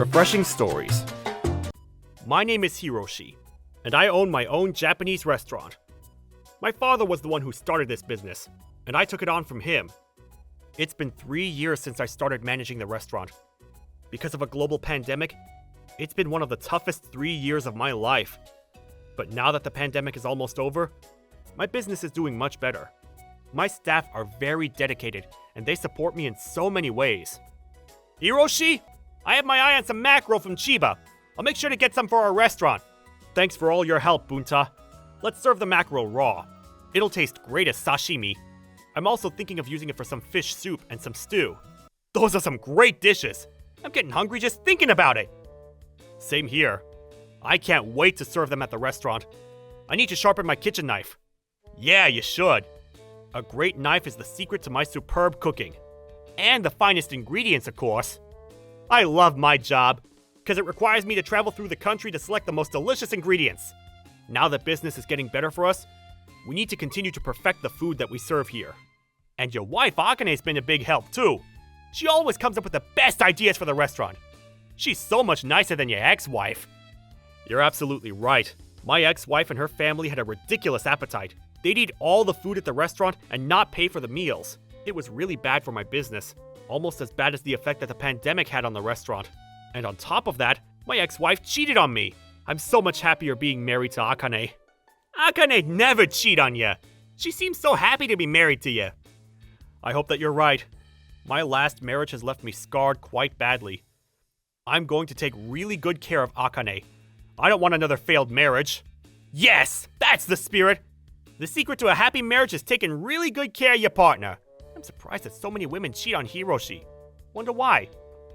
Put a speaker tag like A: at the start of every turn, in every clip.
A: Refreshing stories. My name is Hiroshi, and I own my own Japanese restaurant. My father was the one who started this business, and I took it on from him. It's been 3 years since I started managing the restaurant. Because of a global pandemic, it's been one of the toughest 3 years of my life. But now that the pandemic is almost over, my business is doing much better. My staff are very dedicated, and they support me in so many ways. Hiroshi, I have my eye on some mackerel from Chiba. I'll make sure to get some for our restaurant. Thanks for all your help, Bunta. Let's serve the mackerel raw. It'll taste great as sashimi. I'm also thinking of using it for some fish soup and some stew. Those are some great dishes. I'm getting hungry just thinking about it. Same here. I can't wait to serve them at the restaurant. I need to sharpen my kitchen knife. Yeah, you should. A great knife is the secret to my superb cooking. And the finest ingredients, of course. I love my job, because it requires me to travel through the country to select the most delicious ingredients. Now that business is getting better for us, we need to continue to perfect the food that we serve here. And your wife Akane's been a big help too. She always comes up with the best ideas for the restaurant. She's so much nicer than your ex-wife. You're absolutely right. My ex-wife and her family had a ridiculous appetite. They'd eat all the food at the restaurant and not pay for the meals. It was really bad for my business. Almost as bad as the effect that the pandemic had on the restaurant. And on top of that, my ex-wife cheated on me. I'm so much happier being married to Akane. Akane never cheat on you. She seems so happy to be married to you. I hope that you're right. My last marriage has left me scarred quite badly. I'm going to take really good care of Akane. I don't want another failed marriage. Yes, that's the spirit. The secret to a happy marriage is taking really good care of your partner. I'm surprised that so many women cheat on Hiroshi. Wonder why.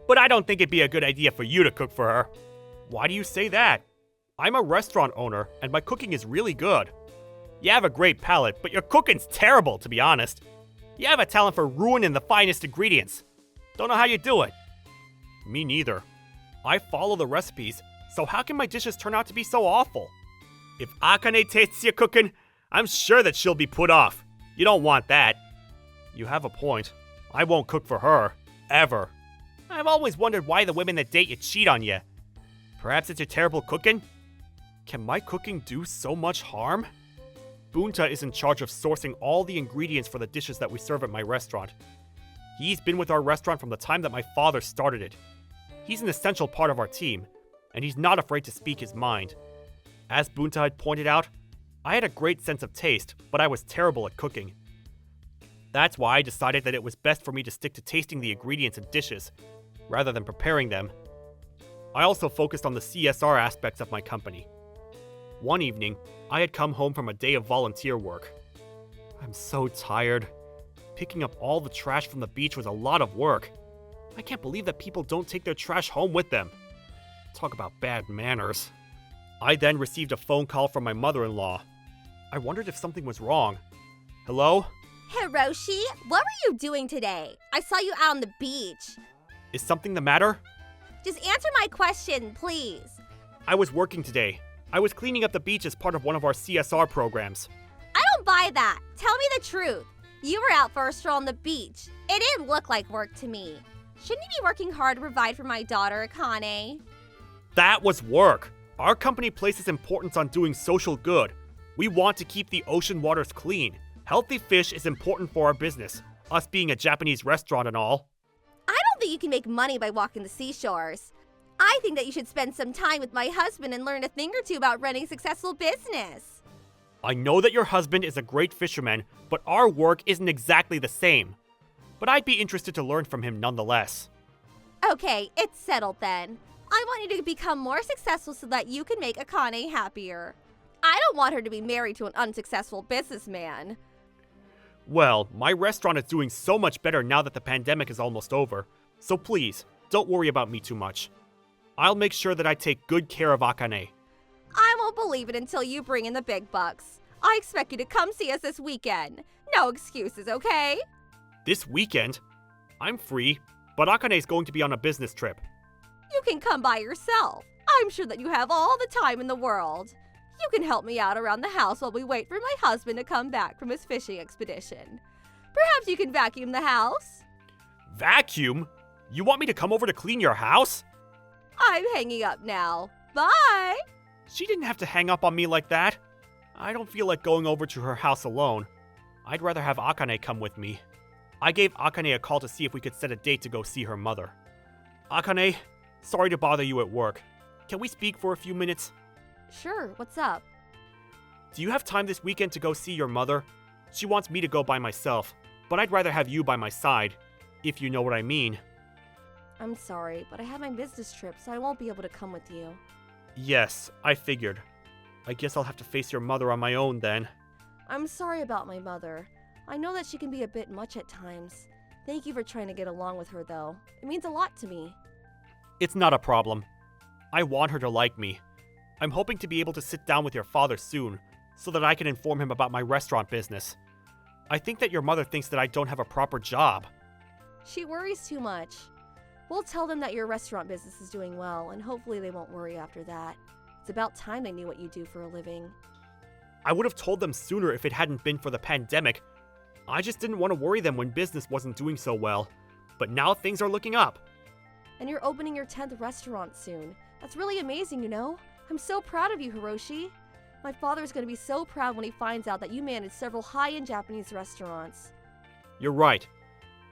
A: But I don't think it'd be a good idea for you to cook for her. Why do you say that? I'm a restaurant owner, and my cooking is really good. You have a great palate, but your cooking's terrible, to be honest. You have a talent for ruining the finest ingredients. Don't know how you do it. Me neither. I follow the recipes, so how can my dishes turn out to be so awful? If Akane tastes your cooking, I'm sure that she'll be put off. You don't want that. You have a point. I won't cook for her. Ever. I've always wondered why the women that date you cheat on you. Perhaps it's your terrible cooking? Can my cooking do so much harm? Bunta is in charge of sourcing all the ingredients for the dishes that we serve at my restaurant. He's been with our restaurant from the time that my father started it. He's an essential part of our team, and he's not afraid to speak his mind. As Bunta had pointed out, I had a great sense of taste, but I was terrible at cooking. That's why I decided that it was best for me to stick to tasting the ingredients and dishes, rather than preparing them. I also focused on the CSR aspects of my company. One evening, I had come home from a day of volunteer work. I'm so tired. Picking up all the trash from the beach was a lot of work. I can't believe that people don't take their trash home with them. Talk about bad manners. I then received a phone call from my mother-in-law. I wondered if something was wrong. Hello?
B: Hiroshi, what were you doing today? I saw you out on the beach.
A: Is something the matter?
B: Just answer my question, please.
A: I was working today. I was cleaning up the beach as part of one of our CSR programs.
B: I don't buy that. Tell me the truth. You were out for a stroll on the beach. It didn't look like work to me. Shouldn't you be working hard to provide for my daughter, Akane?
A: That was work. Our company places importance on doing social good. We want to keep the ocean waters clean. Healthy fish is important for our business, us being a Japanese restaurant and all.
B: I don't think you can make money by walking the seashores. I think that you should spend some time with my husband and learn a thing or two about running a successful business.
A: I know that your husband is a great fisherman, but our work isn't exactly the same. But I'd be interested to learn from him nonetheless.
B: Okay, it's settled then. I want you to become more successful so that you can make Akane happier. I don't want her to be married to an unsuccessful businessman.
A: Well, my restaurant is doing so much better now that the pandemic is almost over. So please, don't worry about me too much. I'll make sure that I take good care of Akane.
B: I won't believe it until you bring in the big bucks. I expect you to come see us this weekend. No excuses, okay?
A: This weekend? I'm free, but Akane's going to be on a business trip.
B: You can come by yourself. I'm sure that you have all the time in the world. You can help me out around the house while we wait for my husband to come back from his fishing expedition. Perhaps you can vacuum the house?
A: Vacuum? You want me to come over to clean your house?
B: I'm hanging up now. Bye!
A: She didn't have to hang up on me like that. I don't feel like going over to her house alone. I'd rather have Akane come with me. I gave Akane a call to see if we could set a date to go see her mother. Akane, sorry to bother you at work. Can we speak for a few minutes?
B: Sure, what's up?
A: Do you have time this weekend to go see your mother? She wants me to go by myself, but I'd rather have you by my side, if you know what I mean.
B: I'm sorry, but I have my business trip, so I won't be able to come with you.
A: Yes, I figured. I guess I'll have to face your mother on my own then.
B: I'm sorry about my mother. I know that she can be a bit much at times. Thank you for trying to get along with her, though. It means a lot to me.
A: It's not a problem. I want her to like me. I'm hoping to be able to sit down with your father soon, so that I can inform him about my restaurant business. I think that your mother thinks that I don't have a proper job.
B: She worries too much. We'll tell them that your restaurant business is doing well, and hopefully they won't worry after that. It's about time they knew what you do for a living.
A: I would have told them sooner if it hadn't been for the pandemic. I just didn't want to worry them when business wasn't doing so well. But now things are looking up.
B: And you're opening your 10th restaurant soon. That's really amazing, you know? I'm so proud of you, Hiroshi. My father's going to be so proud when he finds out that you manage several high-end Japanese restaurants.
A: You're right.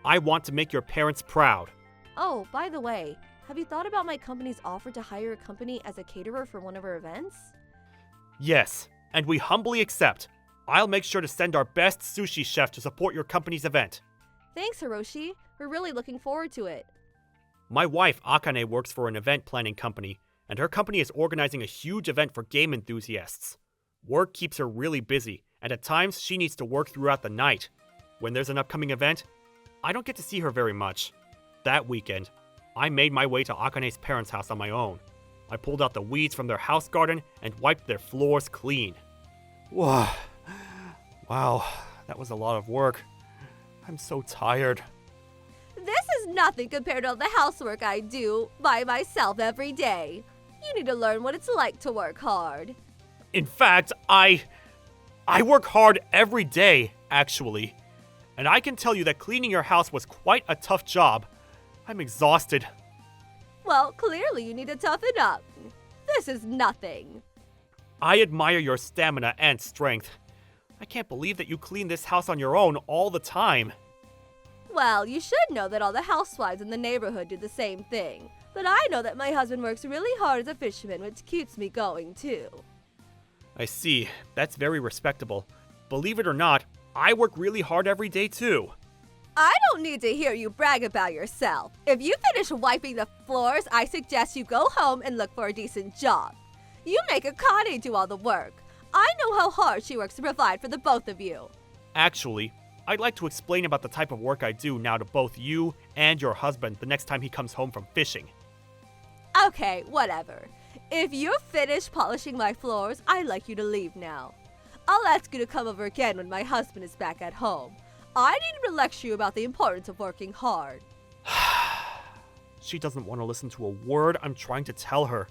A: I want to make your parents proud.
B: Oh, by the way, have you thought about my company's offer to hire a company as a caterer for one of our events?
A: Yes, and we humbly accept. I'll make sure to send our best sushi chef to support your company's event.
B: Thanks, Hiroshi. We're really looking forward to it.
A: My wife, Akane, works for an event planning company, and her company is organizing a huge event for game enthusiasts. Work keeps her really busy, and at times she needs to work throughout the night. When there's an upcoming event, I don't get to see her very much. That weekend, I made my way to Akane's parents' house on my own. I pulled out the weeds from their house garden and wiped their floors clean. Wow, that was a lot of work. I'm so tired.
B: This is nothing compared to the housework I do by myself every day. You need to learn what it's like to work hard.
A: In fact, I work hard every day, actually. And I can tell you that cleaning your house was quite a tough job. I'm exhausted.
B: Well, clearly you need to toughen up. This is nothing.
A: I admire your stamina and strength. I can't believe that you clean this house on your own all the time.
B: Well, you should know that all the housewives in the neighborhood do the same thing. But I know that my husband works really hard as a fisherman, which keeps me going too.
A: I see. That's very respectable. Believe it or not, I work really hard every day too.
B: I don't need to hear you brag about yourself. If you finish wiping the floors, I suggest you go home and look for a decent job. You make Akane do all the work. I know how hard she works to provide for the both of you.
A: Actually, I'd like to explain about the type of work I do now to both you and your husband the next time he comes home from fishing.
B: Okay, whatever. If you're finished polishing my floors, I'd like you to leave now. I'll ask you to come over again when my husband is back at home. I need to lecture you about the importance of working hard.
A: She doesn't want to listen to a word I'm trying to tell her.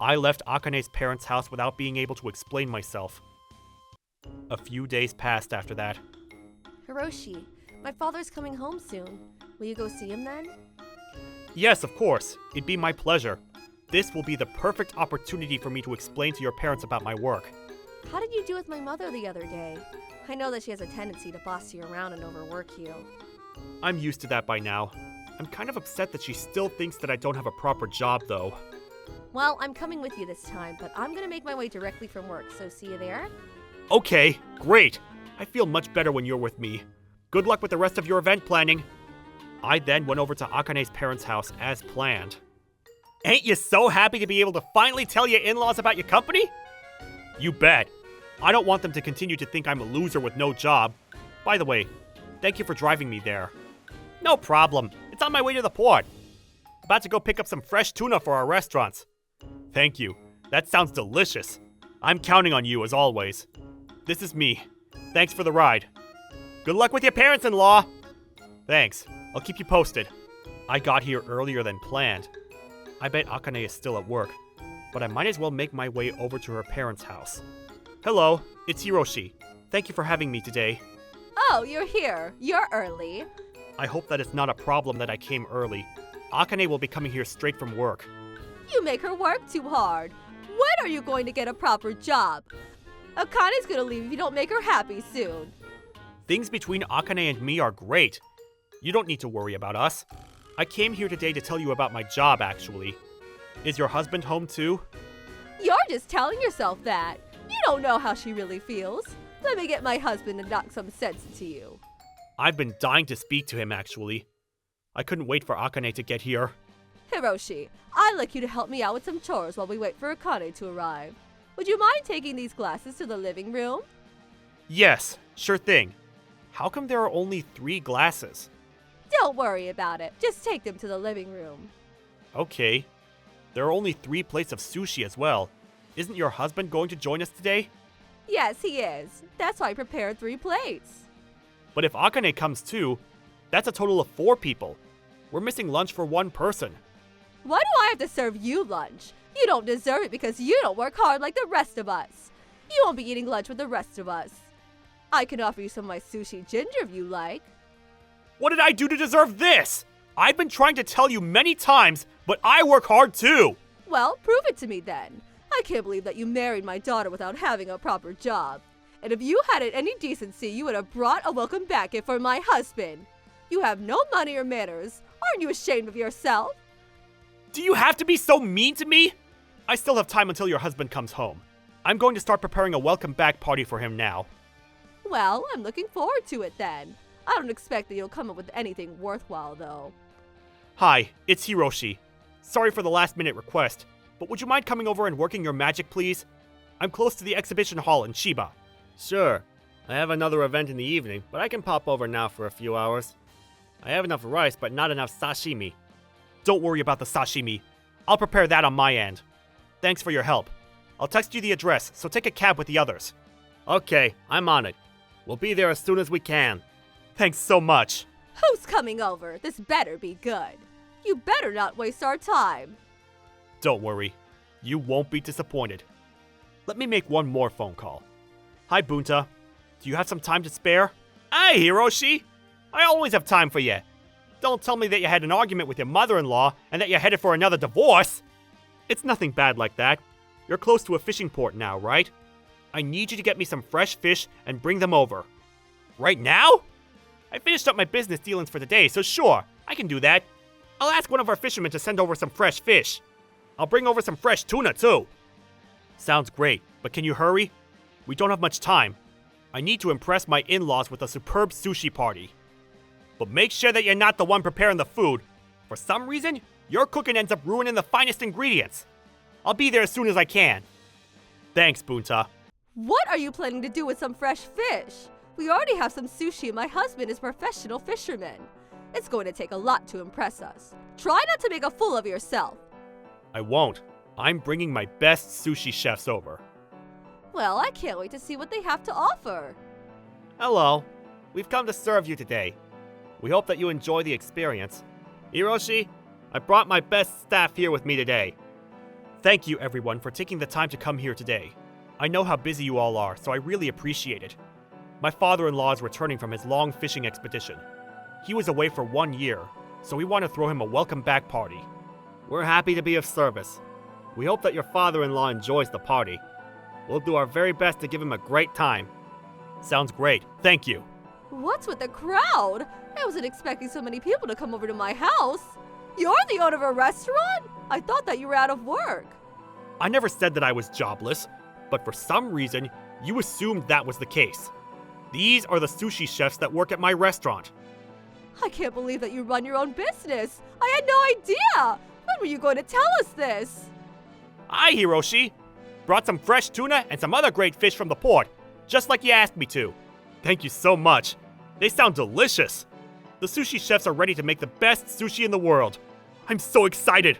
A: I left Akane's parents' house without being able to explain myself. A few days passed after that.
B: Hiroshi, my father's coming home soon. Will you go see him then?
A: Yes, of course. It'd be my pleasure. This will be the perfect opportunity for me to explain to your parents about my work.
B: How did you do with my mother the other day? I know that she has a tendency to boss you around and overwork you.
A: I'm used to that by now. I'm kind of upset that she still thinks that I don't have a proper job, though.
B: Well, I'm coming with you this time, but I'm gonna make my way directly from work, so see you there?
A: Okay, great. I feel much better when you're with me. Good luck with the rest of your event planning. I then went over to Akane's parents' house as planned. Ain't you so happy to be able to finally tell your in-laws about your company? You bet. I don't want them to continue to think I'm a loser with no job. By the way, thank you for driving me there. No problem. It's on my way to the port. About to go pick up some fresh tuna for our restaurants. Thank you. That sounds delicious. I'm counting on you as always. This is me. Thanks for the ride. Good luck with your parents-in-law. Thanks. I'll keep you posted. I got here earlier than planned. I bet Akane is still at work, but I might as well make my way over to her parents' house. Hello, it's Hiroshi. Thank you for having me today.
B: Oh, you're here. You're early.
A: I hope that it's not a problem that I came early. Akane will be coming here straight from work.
B: You make her work too hard. When are you going to get a proper job? Akane's gonna leave if you don't make her happy soon.
A: Things between Akane and me are great. You don't need to worry about us. I came here today to tell you about my job, actually. Is your husband home too?
B: You're just telling yourself that. You don't know how she really feels. Let me get my husband and knock some sense into you.
A: I've been dying to speak to him, actually. I couldn't wait for Akane to get here.
B: Hiroshi, I'd like you to help me out with some chores while we wait for Akane to arrive. Would you mind taking these glasses to the living room?
A: Yes, sure thing. How come there are only 3 glasses?
B: Don't worry about it. Just take them to the living room.
A: Okay. There are only 3 plates of sushi as well. Isn't your husband going to join us today?
B: Yes, he is. That's why I prepared 3 plates.
A: But if Akane comes too, that's a total of 4 people. We're missing lunch for 1 person.
B: Why do I have to serve you lunch? You don't deserve it because you don't work hard like the rest of us. You won't be eating lunch with the rest of us. I can offer you some of my sushi ginger if you like.
A: What did I do to deserve this? I've been trying to tell you many times, but I work hard too.
B: Well, prove it to me then. I can't believe that you married my daughter without having a proper job. And if you had any decency, you would have brought a welcome back gift for my husband. You have no money or manners. Aren't you ashamed of yourself?
A: Do you have to be so mean to me? I still have time until your husband comes home. I'm going to start preparing a welcome back party for him now.
B: Well, I'm looking forward to it then. I don't expect that you'll come up with anything worthwhile, though.
A: Hi, it's Hiroshi. Sorry for the last-minute request, but would you mind coming over and working your magic, please? I'm close to the exhibition hall in Chiba.
C: Sure. I have another event in the evening, but I can pop over now for a few hours. I have enough rice, but not enough sashimi.
A: Don't worry about the sashimi. I'll prepare that on my end. Thanks for your help. I'll text you the address, so take a cab with the others.
C: Okay, I'm on it. We'll be there as soon as we can.
A: Thanks so much.
B: Who's coming over? This better be good. You better not waste our time.
A: Don't worry. You won't be disappointed. Let me make one more phone call. Hi, Bunta. Do you have some time to spare? Hi, Hiroshi. I always have time for you. Don't tell me that you had an argument with your mother-in-law and that you're headed for another divorce. It's nothing bad like that. You're close to a fishing port now, right? I need you to get me some fresh fish and bring them over. Right now? I finished up my business dealings for the day, so sure, I can do that. I'll ask one of our fishermen to send over some fresh fish. I'll bring over some fresh tuna, too. Sounds great, but can you hurry? We don't have much time. I need to impress my in-laws with a superb sushi party. But make sure that you're not the one preparing the food. For some reason, your cooking ends up ruining the finest ingredients. I'll be there as soon as I can. Thanks, Bunta.
B: What are you planning to do with some fresh fish? We already have some sushi and my husband is a professional fisherman. It's going to take a lot to impress us. Try not to make a fool of yourself.
A: I won't. I'm bringing my best sushi chefs over.
B: Well, I can't wait to see what they have to offer.
A: Hello. We've come to serve you today. We hope that you enjoy the experience. Hiroshi, I brought my best staff here with me today. Thank you, everyone, for taking the time to come here today. I know how busy you all are, so I really appreciate it. My father-in-law is returning from his long fishing expedition. He was away for 1 year, so we want to throw him a welcome back party.
C: We're happy to be of service. We hope that your father-in-law enjoys the party. We'll do our very best to give him a great time.
A: Sounds great. Thank you.
B: What's with the crowd? I wasn't expecting so many people to come over to my house. You're the owner of a restaurant? I thought that you were out of work.
A: I never said that I was jobless, but for some reason, you assumed that was the case. These are the sushi chefs that work at my restaurant.
B: I can't believe that you run your own business. I had no idea. When were you going to tell us this?
A: Hi, Hiroshi. Brought some fresh tuna and some other great fish from the port, just like you asked me to. Thank you so much. They sound delicious. The sushi chefs are ready to make the best sushi in the world. I'm so excited.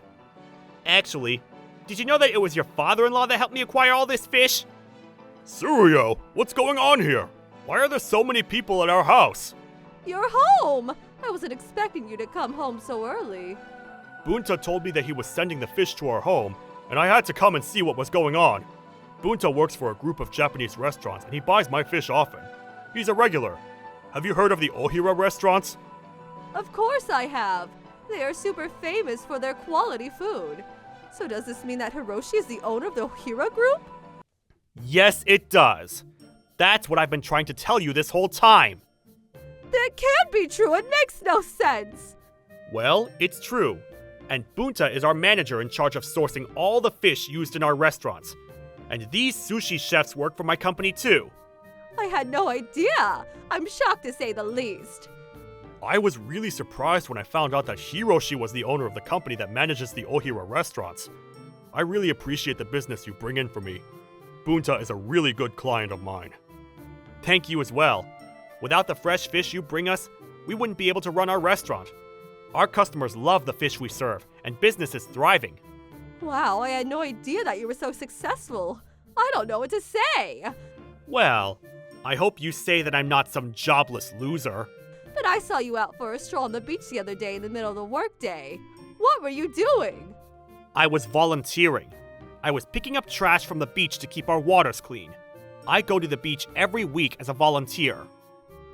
A: Actually, did you know that it was your father-in-law that helped me acquire all this fish? Suryo, what's going on here? Why are there so many people at our house?
B: You're home. I wasn't expecting you to come home so early.
A: Bunta told me that he was sending the fish to our home, and I had to come and see what was going on. Bunta works for a group of Japanese restaurants, and he buys my fish often. He's a regular. Have you heard of the Ohira
B: Of course I have. They are super famous for their quality food. So does this mean that Hiroshi is the owner of the Hira Group?
A: Yes, it does. That's what I've been trying to tell you this whole time.
B: That can't be true. It makes no sense.
A: Well, it's true. And Bunta is our manager in charge of sourcing all the fish used in our restaurants. And these sushi chefs work for my company too.
B: I had no idea. I'm shocked to say the least.
A: I was really surprised when I found out that Hiroshi was the owner of the company that manages the Ohira restaurants. I really appreciate the business you bring in for me. Bunta is a really good client of mine. Thank you as well. Without the fresh fish you bring us, we wouldn't be able to run our restaurant. Our customers love the fish we serve, and business is thriving.
B: Wow, I had no idea that you were so successful. I don't know what to say.
A: Well, I hope you say that I'm not some jobless loser.
B: But I saw you out for a stroll on the beach the other day in the middle of the workday. What were you doing?
A: I was volunteering. I was picking up trash from the beach to keep our waters clean. I go to the beach every week as a volunteer.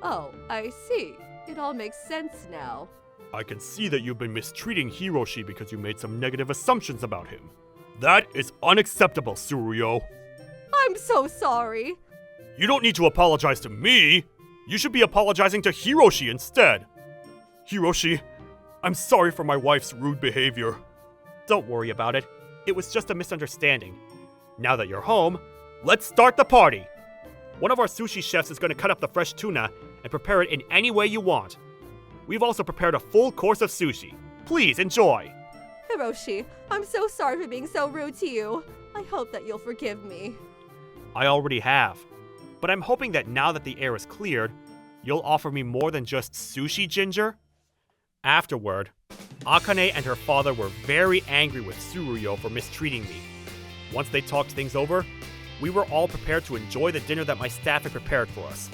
B: Oh, I see. It all makes sense now.
A: I can see that you've been mistreating Hiroshi because you made some negative assumptions about him. That is unacceptable, Tsuruyo.
B: I'm so sorry.
A: You don't need to apologize to me. You should be apologizing to Hiroshi instead. Hiroshi, I'm sorry for my wife's rude behavior. Don't worry about it. It was just a misunderstanding. Now that you're home, let's start the party. One of our sushi chefs is going to cut up the fresh tuna and prepare it in any way you want. We've also prepared a full course of sushi. Please enjoy.
B: Hiroshi, I'm so sorry for being so rude to you. I hope that you'll forgive me.
A: I already have. But I'm hoping that now that the air is cleared, you'll offer me more than just sushi, Ginger? Afterward, Akane and her father were very angry with Tsuruyo for mistreating me. Once they talked things over, we were all prepared to enjoy the dinner that my staff had prepared for us.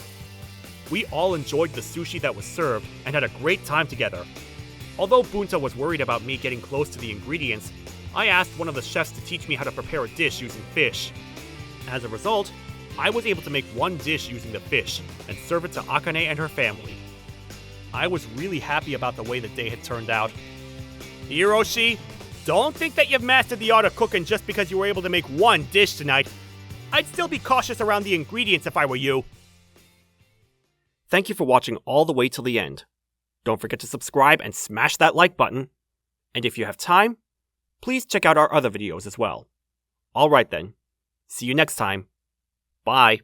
A: We all enjoyed the sushi that was served and had a great time together. Although Bunta was worried about me getting close to the ingredients, I asked one of the chefs to teach me how to prepare a dish using fish. As a result, I was able to make one dish using the fish and serve it to Akane and her family. I was really happy about the way the day had turned out. Hiroshi, don't think that you've mastered the art of cooking just because you were able to make one dish tonight. I'd still be cautious around the ingredients if I were you. Thank you for watching all the way till the end. Don't forget to subscribe and smash that like button. And if you have time, please check out our other videos as well. Alright then, see you next time. Bye.